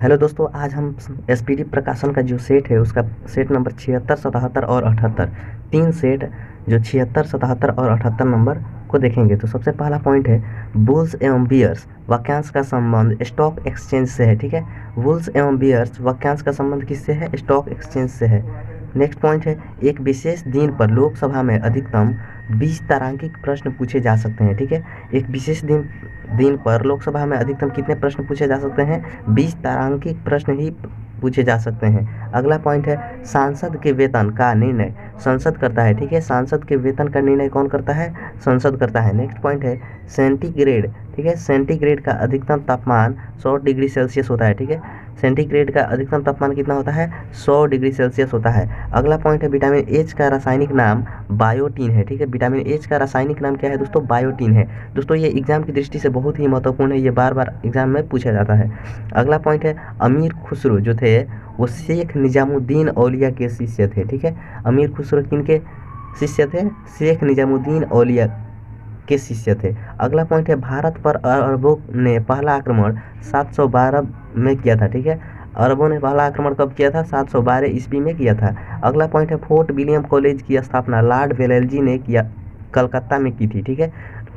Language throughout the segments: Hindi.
हेलो दोस्तों, आज हम एसपीडी प्रकाशन का जो सेट है उसका सेट नंबर 76, 77 और 78, तीन सेट जो 76, 77 और 78 नंबर को देखेंगे। तो सबसे पहला पॉइंट है बुल्स एवं बियर्स वाक्यांश का संबंध स्टॉक एक्सचेंज से है। ठीक है, बुल्स एवं बियर्स वाक्यांश का संबंध किससे है? स्टॉक एक्सचेंज से है। नेक्स्ट पॉइंट है एक विशेष दिन पर लोकसभा में अधिकतम 20 तारांकित प्रश्न पूछे जा सकते हैं। ठीक है, एक विशेष दिन पर लोकसभा में अधिकतम कितने प्रश्न पूछे जा सकते हैं? 20 तारांकित प्रश्न ही पूछे जा सकते हैं। अगला पॉइंट है सांसद के वेतन का निर्णय संसद करता है। ठीक है, सांसद के वेतन का निर्णय कौन करता है? संसद करता है। नेक्स्ट पॉइंट है सेंटीग्रेड। ठीक है, सेंटीग्रेड का अधिकतम तापमान 100 डिग्री सेल्सियस होता है। ठीक है, सेंटीग्रेड का अधिकतम तापमान कितना होता है? 100 डिग्री सेल्सियस होता है। अगला पॉइंट है विटामिन एच का रासायनिक नाम बायोटीन है। ठीक है, विटामिन एच का रासायनिक नाम क्या है दोस्तों? बायोटीन है। दोस्तों ये एग्जाम की दृष्टि से बहुत ही महत्वपूर्ण है, ये बार बार एग्जाम में पूछा जाता है। अगला पॉइंट है अमीर खुसरो जो थे वो शेख निजामुद्दीन औलिया के शिष्य थे। ठीक है, अमीर खुसरो किनके शिष्य थे? शेख निजामुद्दीन औलिया के शिष्य थे। अगला पॉइंट है भारत पर अरबों ने पहला आक्रमण 712 में किया था। ठीक है, अरबों ने पहला आक्रमण कब किया था? 712 ईस्वी में किया था। अगला पॉइंट है फोर्ट विलियम कॉलेज की स्थापना लॉर्ड वेलेस्ली ने किया, कलकत्ता में की थी। ठीक है,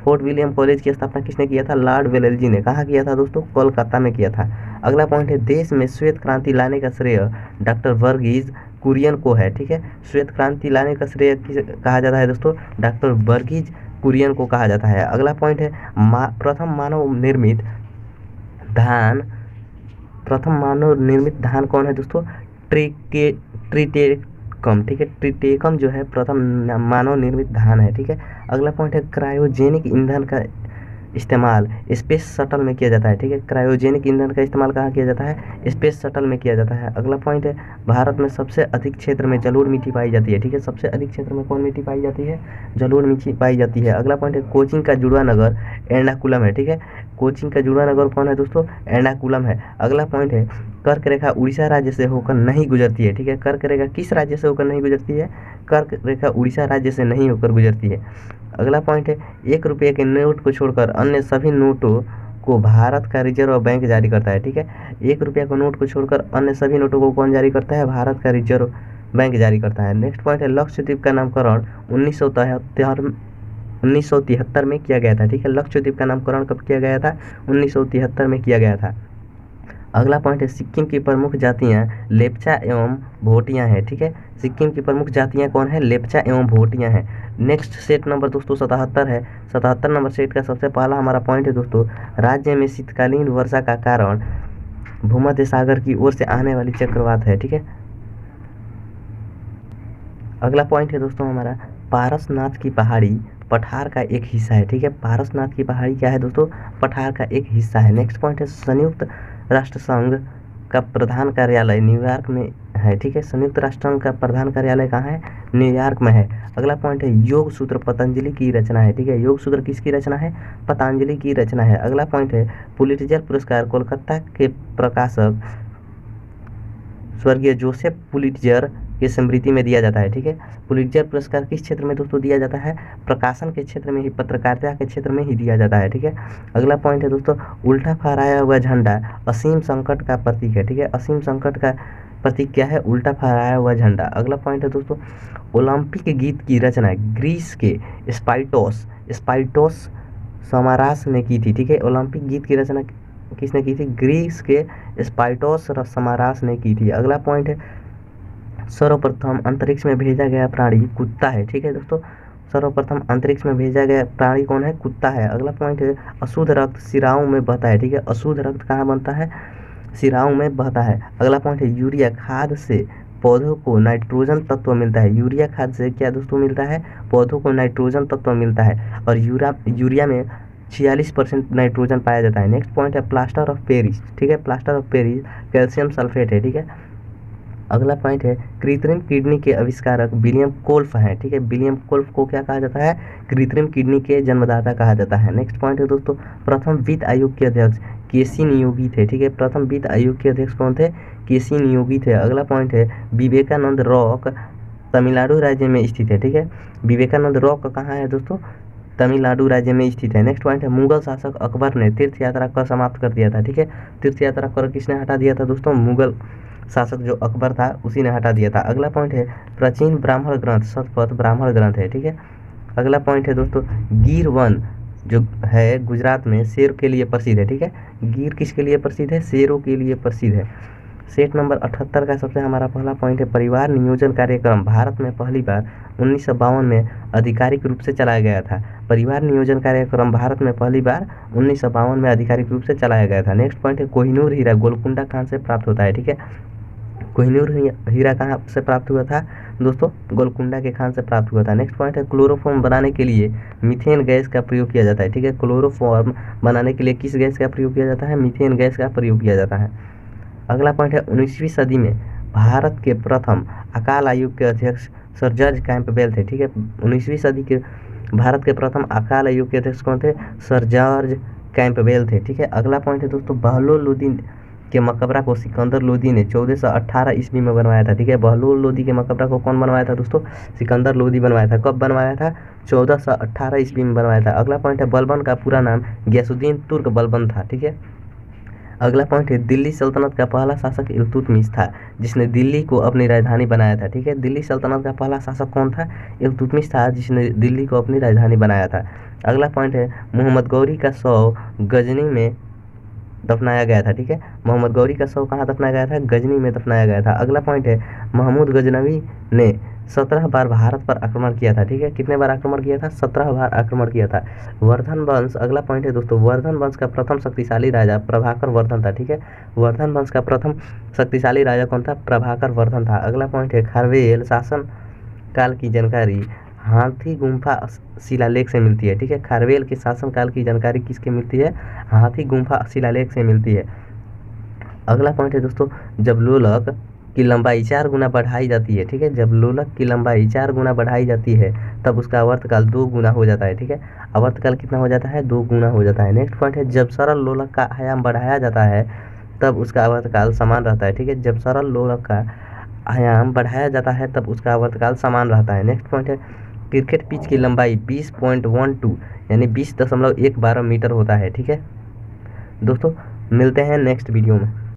फोर्ट विलियम कॉलेज की स्थापना किसने किया था? लॉर्ड वेलेस्ली ने। कहाँ किया था दोस्तों? कोलकाता में किया था। अगला पॉइंट है देश में श्वेत क्रांति लाने का श्रेय डॉक्टर वर्गीज कुरियन को है। ठीक है, श्वेत क्रांति लाने का श्रेय कहा जाता है दोस्तों? डॉक्टर वर्गीज कुरियन को कहा जाता है। अगला पॉइंट है प्रथम मानव निर्मित धान कौन है दोस्तों? ट्रिटेकम। ठीक है, ट्रिटेकम जो है प्रथम मानव निर्मित धान है। ठीक है, अगला पॉइंट है क्रायोजेनिक ईंधन का इस्तेमाल स्पेस शटल में किया जाता है। ठीक है, क्रायोजेनिक ईंधन का इस्तेमाल कहाँ किया जाता है? स्पेस शटल में किया जाता है। अगला पॉइंट है भारत में सबसे अधिक क्षेत्र में जलोढ़ मिट्टी पाई जाती है। ठीक है, सबसे अधिक क्षेत्र में कौन मिट्टी पाई जाती है? जलोढ़ मिट्टी पाई जाती है। अगला पॉइंट है कोचीन का जुड़वा नगर एर्नाकुलम है। ठीक है, कोचीन का जुड़वा नगर कौन है दोस्तों? एर्नाकुलम है। अगला पॉइंट है कर्क रेखा उड़ीसा राज्य से होकर नहीं गुजरती है। ठीक है, कर्क रेखा किस राज्य से होकर नहीं गुजरती है? कर्क रेखा उड़ीसा राज्य से नहीं होकर गुजरती है। अगला पॉइंट है 1 रुपये के नोट को छोड़कर अन्य सभी नोटों को भारत का रिजर्व बैंक जारी करता है। ठीक है, 1 रुपये के नोट को छोड़कर अन्य सभी नोटों को कौन जारी करता है? भारत का रिजर्व बैंक जारी करता है। नेक्स्ट पॉइंट है लक्षद्वीप का नामकरण 1973 में किया गया था। ठीक है, लक्षद्वीप का नामकरण कब किया गया था? 1973 में किया गया था। अगला पॉइंट है सिक्किम की प्रमुख जातियां लेप्चा एवं भोटियां हैं। ठीक है, सिक्किम की प्रमुख जातियां कौन है? लेप्चा एवं भोटियां हैं। नेक्स्ट सेट नंबर दोस्तों 77 है। 77 नंबर सेट का सबसे पहला हमारा पॉइंट है दोस्तों राज्य में शीतकालीन वर्षा का कारण भूमध्य सागर की ओर से आने वाली चक्रवात है। ठीक है, अगला पॉइंट है दोस्तों हमारा पारसनाथ की पहाड़ी पठार का एक हिस्सा है। ठीक है, पारसनाथ की पहाड़ी क्या है दोस्तों? पठार का एक हिस्सा है। नेक्स्ट पॉइंट है संयुक्त राष्ट्र संघ का प्रधान कार्यालय न्यूयॉर्क में है। ठीक है, संयुक्त राष्ट्र संघ का प्रधान कार्यालय कहाँ है? न्यूयॉर्क में है। अगला पॉइंट है योग सूत्र पतंजलि की रचना है। ठीक है, योग सूत्र किसकी रचना है? पतंजलि की रचना है। अगला पॉइंट है पुलिट्जर पुरस्कार कोलकाता के प्रकाशक स्वर्गीय जोसेफ पुलिट्जर की स्मृति में दिया जाता है। ठीक है, पुलिट्जर पुरस्कार किस क्षेत्र में दोस्तों दिया जाता है? प्रकाशन के क्षेत्र में ही, पत्रकारिता के क्षेत्र में ही दिया जाता है। ठीक है, अगला पॉइंट है दोस्तों उल्टा फहराया हुआ झंडा असीम संकट का प्रतीक है। ठीक है, असीम संकट का प्रतीक क्या है? उल्टा फहराया हुआ झंडा। अगला पॉइंट है दोस्तों ओलंपिक गीत की रचना ग्रीस के स्पाइटोस समारास ने की थी। ठीक है, ओलंपिक गीत की रचना किसने की थी? ग्रीस के स्पाइटोस समारास ने की थी। अगला पॉइंट है सर्वप्रथम अंतरिक्ष में भेजा गया प्राणी कुत्ता है। ठीक है दोस्तों, सर्वप्रथम अंतरिक्ष में भेजा गया प्राणी कौन है? कुत्ता है। अगला पॉइंट है अशुद्ध रक्त सिराओं में बहता है। ठीक है, अशुद्ध रक्त कहाँ बनता है? सिराओं में बहता है। अगला पॉइंट है यूरिया खाद से पौधों को नाइट्रोजन तत्व मिलता है। यूरिया खाद से क्या दोस्तों मिलता है? पौधों को नाइट्रोजन तत्व मिलता है और यूरिया में 46% नाइट्रोजन पाया जाता है। नेक्स्ट पॉइंट है प्लास्टर ऑफ पेरिस। ठीक है, plaster of Paris calcium sulphate है। ठीक है, अगला पॉइंट है कृत्रिम किडनी के आविष्कारक विलियम कोल्फ हैं। ठीक है, विलियम कोल्फ को क्या कहा जाता है? कृत्रिम किडनी के जन्मदाता कहा जाता है। नेक्स्ट पॉइंट है दोस्तों प्रथम वित्त आयोग के अध्यक्ष केसी नियोगी थे। ठीक है, प्रथम वित्त आयोग के अध्यक्ष कौन थे? केसी नियोगी थे। अगला पॉइंट है विवेकानंद रॉक तमिलनाडु राज्य में स्थित है। ठीक है, विवेकानंद रॉक कहाँ है दोस्तों? तमिलनाडु राज्य में स्थित है। नेक्स्ट पॉइंट है मुगल शासक अकबर ने तीर्थ यात्रा कर समाप्त कर दिया था। ठीक है, तीर्थ यात्रा कर किसने हटा दिया था दोस्तों? मुगल शासक जो अकबर था उसी ने हटा दिया था। अगला पॉइंट है प्राचीन ब्राह्मण ग्रंथ शतपथ ब्राह्मण ग्रंथ है। ठीक है, अगला पॉइंट है दोस्तों गिर वन जो है गुजरात में शेर के लिए प्रसिद्ध है। ठीक है, गिर किसके लिए प्रसिद्ध है? शेरों के लिए प्रसिद्ध है। सेट नंबर 78 का सबसे हमारा पहला पॉइंट है परिवार नियोजन कार्यक्रम भारत में पहली बार 1952 में आधिकारिक रूप से चलाया गया था। परिवार नियोजन कार्यक्रम भारत में पहली बार 1952 में आधिकारिक रूप से चलाया गया था। नेक्स्ट पॉइंट है कोहिनूर हीरा गोलकुंडा खान से प्राप्त होता है। ठीक है, कोहिनूर हीरा कहाँ से प्राप्त हुआ था दोस्तों? गोलकुंडा के खान से प्राप्त हुआ था। नेक्स्ट पॉइंट है क्लोरोफॉर्म बनाने के लिए मीथेन गैस का प्रयोग किया जाता है। ठीक है, क्लोरोफॉर्म बनाने के लिए किस गैस का प्रयोग किया जाता है? मीथेन गैस का प्रयोग किया जाता है। अगला पॉइंट है 19वीं सदी में भारत के प्रथम अकाल आयोग के अध्यक्ष सर जॉर्ज कैंपबेल थे। ठीक है, 19वीं सदी के भारत के प्रथम अकाल आयोग के अध्यक्ष कौन थे? सर जॉर्ज कैंपबेल थे। ठीक है, अगला पॉइंट है दोस्तों बहलोल लोदी के मकबरा को सिकंदर लोदी ने 1418 ईस्वी में बनवाया था। ठीक है, बहलोल लोदी के मकबरा को कौन बनवाया था दोस्तों? सिकंदर लोदी बनवाया था। कब बनवाया था? 1418 ईस्वी में बनवाया था। अगला पॉइंट है बलबन का पूरा नाम गयासुद्दीन तुर्क बलबन था। ठीक है, अगला पॉइंट है दिल्ली सल्तनत का पहला शासक इल्तुतमिश था जिसने दिल्ली को अपनी राजधानी बनाया था। ठीक है, दिल्ली सल्तनत का पहला शासक कौन था? इल्तुतमिश था जिसने दिल्ली को अपनी राजधानी बनाया था। अगला पॉइंट है मोहम्मद गौरी का शव गजनी में दफनाया गया था। ठीक है, मोहम्मद गौरी का शव कहाँ दफनाया गया था? गजनी में दफनाया गया था। अगला पॉइंट है महमूद गजनवी ने 17 बार भारत पर आक्रमण किया था। ठीक है, कितने बार आक्रमण किया था? 17 बार आक्रमण किया था। वर्धन वंश, अगला पॉइंट है दोस्तों वर्धन वंश का प्रथम शक्तिशाली राजा प्रभाकर वर्धन था। ठीक है, वर्धन वंश का प्रथम शक्तिशाली राजा कौन था? प्रभाकर वर्धन था। अगला पॉइंट है खारवेल शासन काल की जानकारी हाथी गुम्फा शिलालेख से मिलती है। ठीक है, खारवेल के शासनकाल की जानकारी किसके मिलती है? हाथी गुम्फा शिलालेख से मिलती है। अगला पॉइंट है दोस्तों जब लोलक की लंबाई 4 गुना बढ़ाई जाती है। ठीक है, जब लोलक की लंबाई 4 गुना बढ़ाई जाती है तब उसका आवर्तकाल 2 गुना हो जाता है। ठीक है, आवर्तकाल कितना हो जाता है? 2 गुना हो जाता है। नेक्स्ट पॉइंट है जब सरल लोलक का आयाम बढ़ाया जाता है तब उसका आवर्तकाल समान रहता है। ठीक है, जब सरल लोलक का आयाम बढ़ाया जाता है तब उसका आवर्तकाल समान रहता है। नेक्स्ट पॉइंट है क्रिकेट पिच की लंबाई 20.12 यानी 20.12 मीटर होता है। ठीक है दोस्तों, मिलते हैं नेक्स्ट वीडियो में।